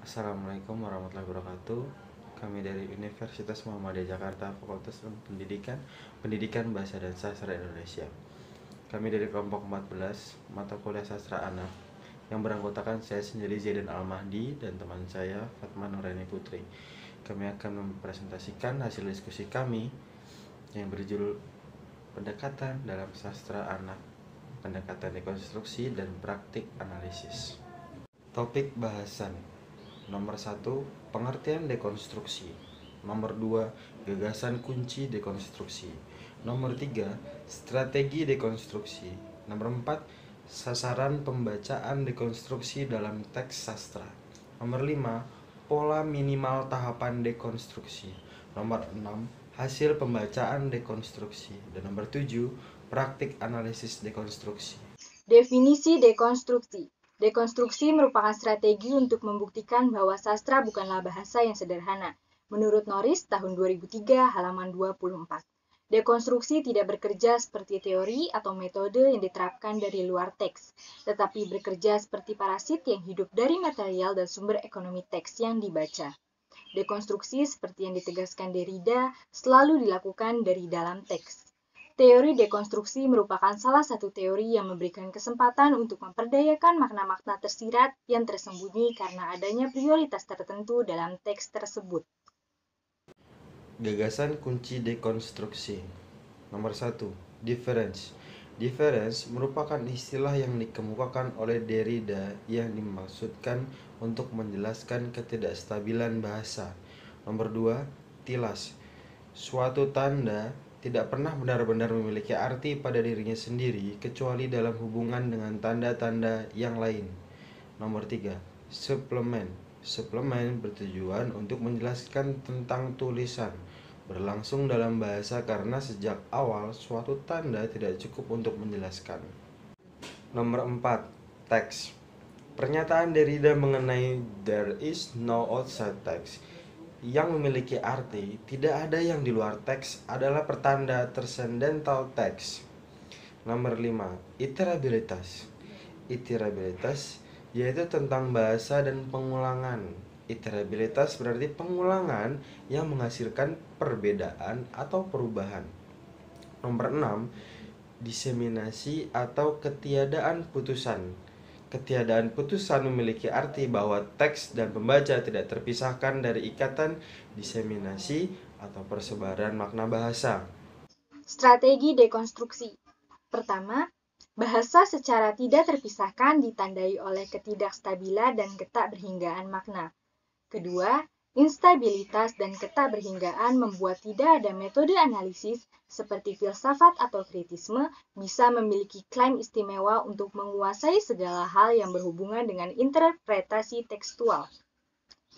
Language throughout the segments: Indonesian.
Assalamualaikum warahmatullahi wabarakatuh. Kami dari Universitas Muhammadiyah Jakarta, Fakultas Pendidikan, Bahasa dan Sastra Indonesia. Kami dari kelompok 14, mata kuliah Sastra Anak, yang beranggotakan saya sendiri Zaidan Al-Mahdi dan teman saya Fatma Nuraini Putri. Kami akan mempresentasikan hasil diskusi kami yang berjudul Pendekatan dalam Sastra Anak, Pendekatan Dekonstruksi dan Praktik Analisis. Topik bahasan: Nomor 1, pengertian dekonstruksi. Nomor 2, gagasan kunci dekonstruksi. Nomor 3, strategi dekonstruksi. Nomor 4, sasaran pembacaan dekonstruksi dalam teks sastra. Nomor 5, pola minimal tahapan dekonstruksi. Nomor 6, hasil pembacaan dekonstruksi. Dan nomor 7, praktik analisis dekonstruksi. Definisi dekonstruksi. Dekonstruksi merupakan strategi untuk membuktikan bahwa sastra bukanlah bahasa yang sederhana. Menurut Norris tahun 2003 halaman 24. Dekonstruksi tidak bekerja seperti teori atau metode yang diterapkan dari luar teks, tetapi bekerja seperti parasit yang hidup dari material dan sumber ekonomi teks yang dibaca. Dekonstruksi seperti yang ditegaskan Derrida selalu dilakukan dari dalam teks. Teori dekonstruksi merupakan salah satu teori yang memberikan kesempatan untuk memperdayakan makna-makna tersirat yang tersembunyi karena adanya prioritas tertentu dalam teks tersebut. Gagasan kunci dekonstruksi. Nomor 1, difference. Difference merupakan istilah yang dikemukakan oleh Derrida yang dimaksudkan untuk menjelaskan ketidakstabilan bahasa. Nomor 2, tilas. Suatu tanda tidak pernah benar-benar memiliki arti pada dirinya sendiri kecuali dalam hubungan dengan tanda-tanda yang lain. Nomor 3, suplemen. Suplemen bertujuan untuk menjelaskan tentang tulisan, berlangsung dalam bahasa karena sejak awal suatu tanda tidak cukup untuk menjelaskan. Nomor 4, teks. Pernyataan Derrida mengenai there is no outside text yang memiliki arti tidak ada yang di luar teks adalah pertanda transcendental teks. Nomor 5, iterabilitas. Iterabilitas yaitu tentang bahasa dan pengulangan. Iterabilitas berarti pengulangan yang menghasilkan perbedaan atau perubahan. Nomor 6, diseminasi atau ketiadaan putusan. Ketiadaan putusan memiliki arti bahwa teks dan pembaca tidak terpisahkan dari ikatan diseminasi atau persebaran makna bahasa. Strategi dekonstruksi. Pertama, bahasa secara tidak terpisahkan ditandai oleh ketidakstabilan dan ketakberhinggaan makna. Kedua, instabilitas dan ketakberhinggaan membuat tidak ada metode analisis seperti filsafat atau kritisme bisa memiliki klaim istimewa untuk menguasai segala hal yang berhubungan dengan interpretasi tekstual.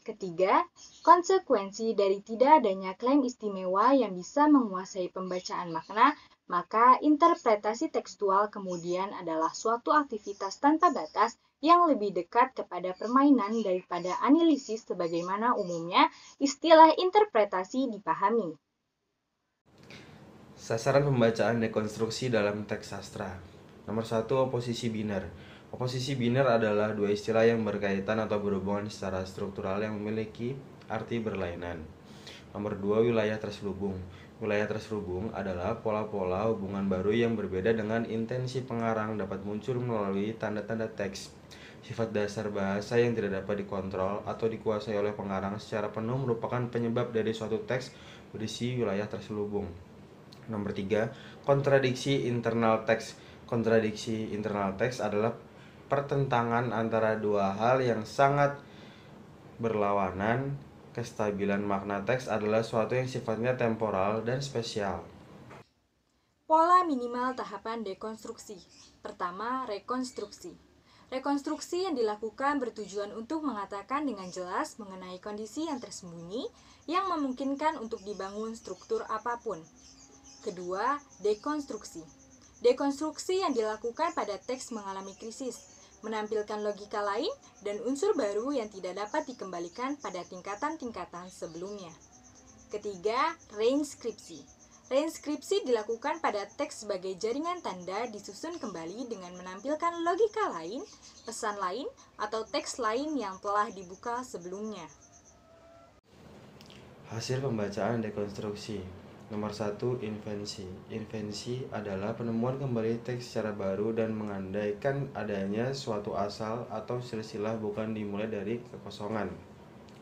Ketiga, konsekuensi dari tidak adanya klaim istimewa yang bisa menguasai pembacaan makna, maka interpretasi tekstual kemudian adalah suatu aktivitas tanpa batas yang lebih dekat kepada permainan daripada analisis sebagaimana umumnya istilah interpretasi dipahami. Sasaran pembacaan dekonstruksi dalam teks sastra. Nomor 1, oposisi biner. Oposisi biner adalah dua istilah yang berkaitan atau berhubungan secara struktural yang memiliki arti berlainan. Nomor 2, wilayah terselubung. Wilayah terselubung adalah pola-pola hubungan baru yang berbeda dengan intensi pengarang dapat muncul melalui tanda-tanda teks. Sifat dasar bahasa yang tidak dapat dikontrol atau dikuasai oleh pengarang secara penuh merupakan penyebab dari suatu teks berisi wilayah terselubung. Nomor 3, kontradiksi internal teks. Kontradiksi internal teks adalah pertentangan antara dua hal yang sangat berlawanan. Kestabilan makna teks adalah suatu yang sifatnya temporal dan spesial. Pola minimal tahapan dekonstruksi. Pertama, rekonstruksi. Rekonstruksi yang dilakukan bertujuan untuk mengatakan dengan jelas mengenai kondisi yang tersembunyi yang memungkinkan untuk dibangun struktur apapun. Kedua, dekonstruksi. Dekonstruksi yang dilakukan pada teks mengalami krisis, menampilkan logika lain dan unsur baru yang tidak dapat dikembalikan pada tingkatan-tingkatan sebelumnya. Ketiga, reinskripsi. Reinskripsi dilakukan pada teks sebagai jaringan tanda disusun kembali dengan menampilkan logika lain, pesan lain, atau teks lain yang telah dibuka sebelumnya. Hasil pembacaan dekonstruksi. Nomor 1, invensi. Invensi adalah penemuan kembali teks secara baru dan mengandaikan adanya suatu asal atau silsilah bukan dimulai dari kekosongan.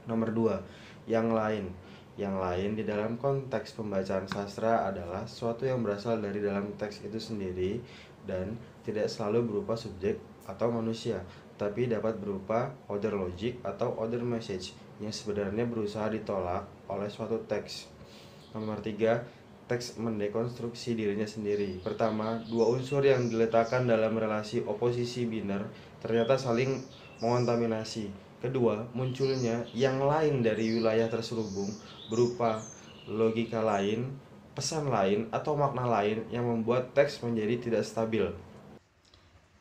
Nomor 2, yang lain. Yang lain di dalam konteks pembacaan sastra adalah sesuatu yang berasal dari dalam teks itu sendiri dan tidak selalu berupa subjek atau manusia, tapi dapat berupa order logic atau order message yang sebenarnya berusaha ditolak oleh suatu teks. Nomor 3, teks mendekonstruksi dirinya sendiri. Pertama, dua unsur yang diletakkan dalam relasi oposisi biner ternyata saling mengontaminasi. Kedua, munculnya yang lain dari wilayah terselubung berupa logika lain, pesan lain, atau makna lain yang membuat teks menjadi tidak stabil.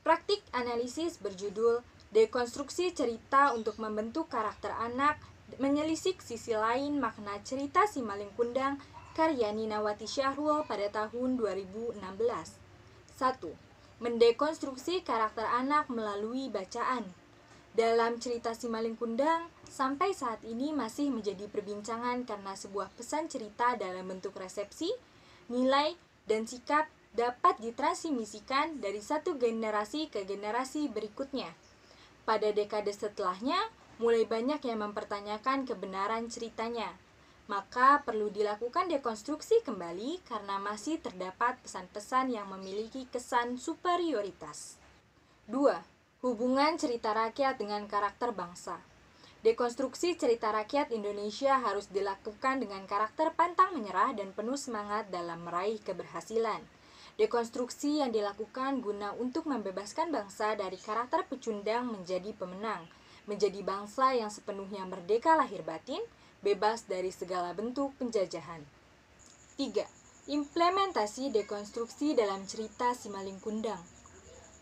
Praktik analisis berjudul Dekonstruksi Cerita untuk Membentuk Karakter Anak, menyelisik sisi lain makna cerita Si Maling Kundang, karya Ninawati Syahrul pada tahun 2016. 1. Mendekonstruksi karakter anak melalui bacaan. Dalam cerita Si Maling Kundang, sampai saat ini masih menjadi perbincangan karena sebuah pesan cerita dalam bentuk resepsi, nilai, dan sikap dapat ditransmisikan dari satu generasi ke generasi berikutnya. Pada dekade setelahnya, mulai banyak yang mempertanyakan kebenaran ceritanya. Maka perlu dilakukan dekonstruksi kembali karena masih terdapat pesan-pesan yang memiliki kesan superioritas. 2. Hubungan cerita rakyat dengan karakter bangsa. Dekonstruksi cerita rakyat Indonesia harus dilakukan dengan karakter pantang menyerah dan penuh semangat dalam meraih keberhasilan. Dekonstruksi yang dilakukan guna untuk membebaskan bangsa dari karakter pecundang menjadi pemenang, menjadi bangsa yang sepenuhnya merdeka lahir batin, bebas dari segala bentuk penjajahan. 3. Implementasi dekonstruksi dalam cerita Si Maling Kundang.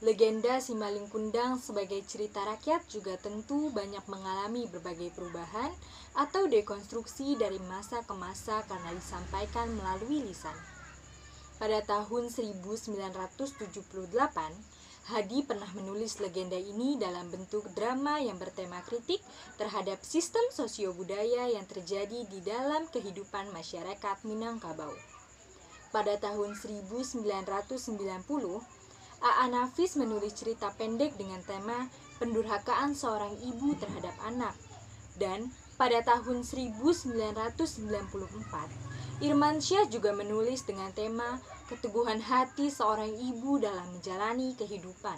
Legenda Si Maling Kundang sebagai cerita rakyat juga tentu banyak mengalami berbagai perubahan atau dekonstruksi dari masa ke masa karena disampaikan melalui lisan. Pada tahun 1978, Hadi pernah menulis legenda ini dalam bentuk drama yang bertema kritik terhadap sistem sosio-budaya yang terjadi di dalam kehidupan masyarakat Minangkabau. Pada tahun 1990, A.A. Nafis menulis cerita pendek dengan tema pendurhakaan seorang ibu terhadap anak. Dan pada tahun 1994, Irman Syah juga menulis dengan tema keteguhan hati seorang ibu dalam menjalani kehidupan.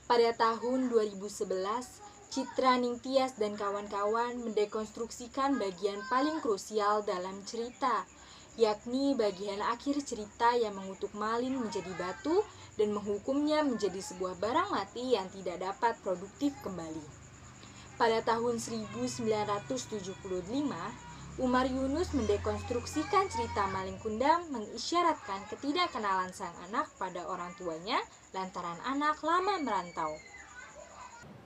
Pada tahun 2011, Citra Ningtyas dan kawan-kawan mendekonstruksikan bagian paling krusial dalam cerita, yakni bagian akhir cerita yang mengutuk Malin menjadi batu dan menghukumnya menjadi sebuah barang mati yang tidak dapat produktif kembali. Pada tahun 1975, Umar Yunus mendekonstruksikan cerita Maling Kundang mengisyaratkan ketidakkenalan sang anak pada orang tuanya lantaran anak lama merantau.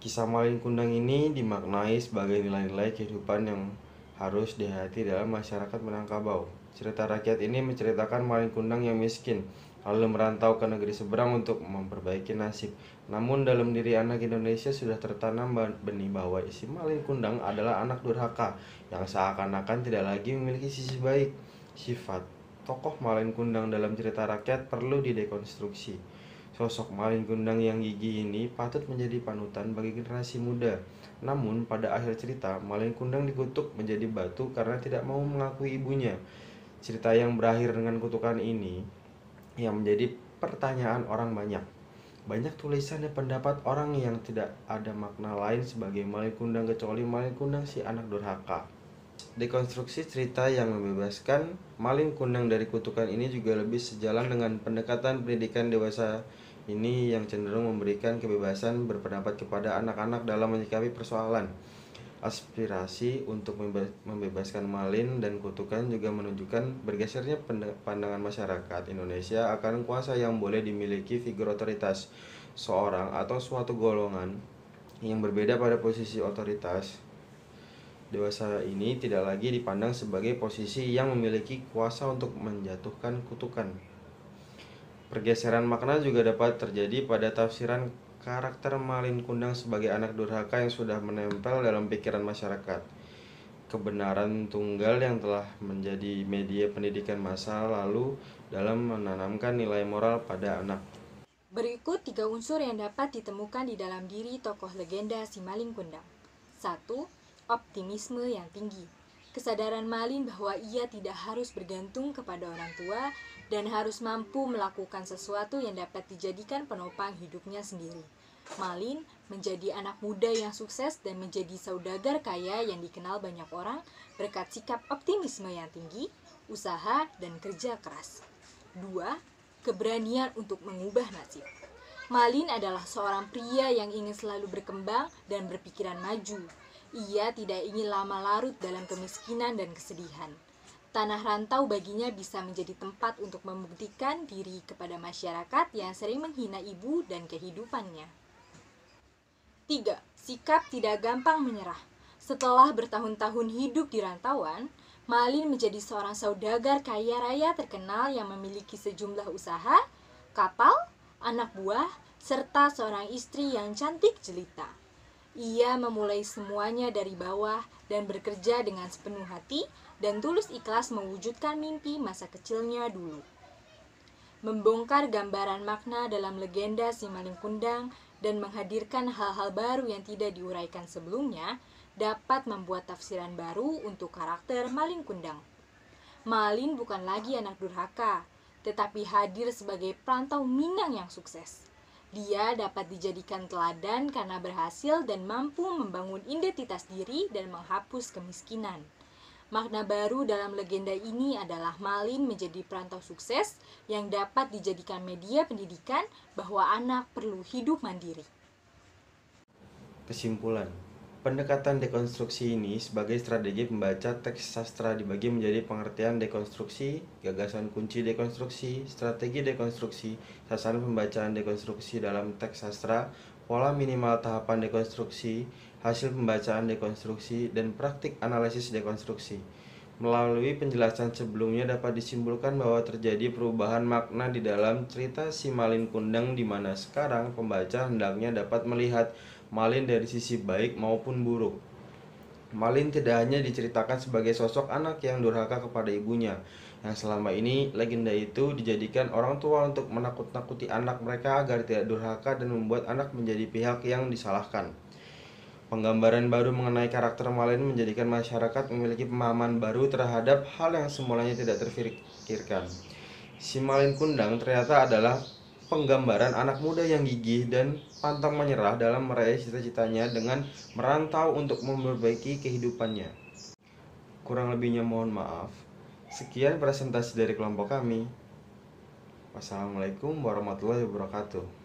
Kisah Maling Kundang ini dimaknai sebagai nilai-nilai kehidupan yang harus dihayati dalam masyarakat Minangkabau. Cerita rakyat ini menceritakan Maling Kundang yang miskin, lalu merantau ke negeri seberang untuk memperbaiki nasib. Namun dalam diri anak Indonesia sudah tertanam benih bahwa si Maling Kundang adalah anak durhaka yang seakan-akan tidak lagi memiliki sisi baik. Sifat tokoh Maling Kundang dalam cerita rakyat perlu didekonstruksi. Sosok Maling Kundang yang gigih ini patut menjadi panutan bagi generasi muda. Namun pada akhir cerita, Maling Kundang dikutuk menjadi batu karena tidak mau mengakui ibunya. Cerita yang berakhir dengan kutukan ini yang menjadi pertanyaan orang banyak. Banyak tulisan dan pendapat orang yang tidak ada makna lain sebagai Maling Kundang kecuali Maling Kundang si anak durhaka. Dekonstruksi cerita yang membebaskan Maling Kundang dari kutukan ini juga lebih sejalan dengan pendekatan pendidikan dewasa ini yang cenderung memberikan kebebasan berpendapat kepada anak-anak dalam menyikapi persoalan. Aspirasi untuk membebaskan Malin dan kutukan juga menunjukkan bergesernya pandangan masyarakat Indonesia akan kuasa yang boleh dimiliki figur otoritas. Seorang atau suatu golongan yang berbeda pada posisi otoritas Dewasa ini tidak lagi dipandang sebagai posisi yang memiliki kuasa untuk menjatuhkan kutukan. Pergeseran makna juga dapat terjadi pada tafsiran karakter Malin Kundang sebagai anak durhaka yang sudah menempel dalam pikiran masyarakat. Kebenaran tunggal yang telah menjadi media pendidikan masa lalu dalam menanamkan nilai moral pada anak. Berikut 3 unsur yang dapat ditemukan di dalam diri tokoh legenda si Malin Kundang. 1. Optimisme yang tinggi. Kesadaran Malin bahwa ia tidak harus bergantung kepada orang tua dan harus mampu melakukan sesuatu yang dapat dijadikan penopang hidupnya sendiri. Malin menjadi anak muda yang sukses dan menjadi saudagar kaya yang dikenal banyak orang berkat sikap optimisme yang tinggi, usaha, dan kerja keras. 2. Keberanian untuk mengubah nasib. Malin adalah seorang pria yang ingin selalu berkembang dan berpikiran maju. Ia tidak ingin lama larut dalam kemiskinan dan kesedihan. Tanah rantau baginya bisa menjadi tempat untuk membuktikan diri kepada masyarakat yang sering menghina ibu dan kehidupannya. 3. Sikap tidak gampang menyerah. Setelah bertahun-tahun hidup di rantauan, Malin menjadi seorang saudagar kaya raya terkenal yang memiliki sejumlah usaha, kapal, anak buah, serta seorang istri yang cantik jelita. Ia memulai semuanya dari bawah dan bekerja dengan sepenuh hati dan tulus ikhlas mewujudkan mimpi masa kecilnya dulu. Membongkar gambaran makna dalam legenda si Malin Kundang dan menghadirkan hal-hal baru yang tidak diuraikan sebelumnya dapat membuat tafsiran baru untuk karakter Malin Kundang. Malin bukan lagi anak durhaka, tetapi hadir sebagai perantau Minang yang sukses. Dia dapat dijadikan teladan karena berhasil dan mampu membangun identitas diri dan menghapus kemiskinan. Makna baru dalam legenda ini adalah Malin menjadi perantau sukses yang dapat dijadikan media pendidikan bahwa anak perlu hidup mandiri. Kesimpulan, pendekatan dekonstruksi ini sebagai strategi pembaca teks sastra dibagi menjadi pengertian dekonstruksi, gagasan kunci dekonstruksi, strategi dekonstruksi, sasaran pembacaan dekonstruksi dalam teks sastra, pola minimal tahapan dekonstruksi, hasil pembacaan dekonstruksi, dan praktik analisis dekonstruksi. Melalui penjelasan sebelumnya dapat disimpulkan bahwa terjadi perubahan makna di dalam cerita si Malin Kundang di mana sekarang pembaca hendaknya dapat melihat Malin dari sisi baik maupun buruk. Malin tidak hanya diceritakan sebagai sosok anak yang durhaka kepada ibunya, yang selama ini legenda itu dijadikan orang tua untuk menakut-nakuti anak mereka agar tidak durhaka dan membuat anak menjadi pihak yang disalahkan. Penggambaran baru mengenai karakter Malin menjadikan masyarakat memiliki pemahaman baru terhadap hal yang semulanya tidak terfikirkan. Si Malin Kundang ternyata adalah penggambaran anak muda yang gigih dan pantang menyerah dalam meraih cita-citanya dengan merantau untuk memperbaiki kehidupannya. Kurang lebihnya mohon maaf. Sekian presentasi dari kelompok kami. Wassalamualaikum warahmatullahi wabarakatuh.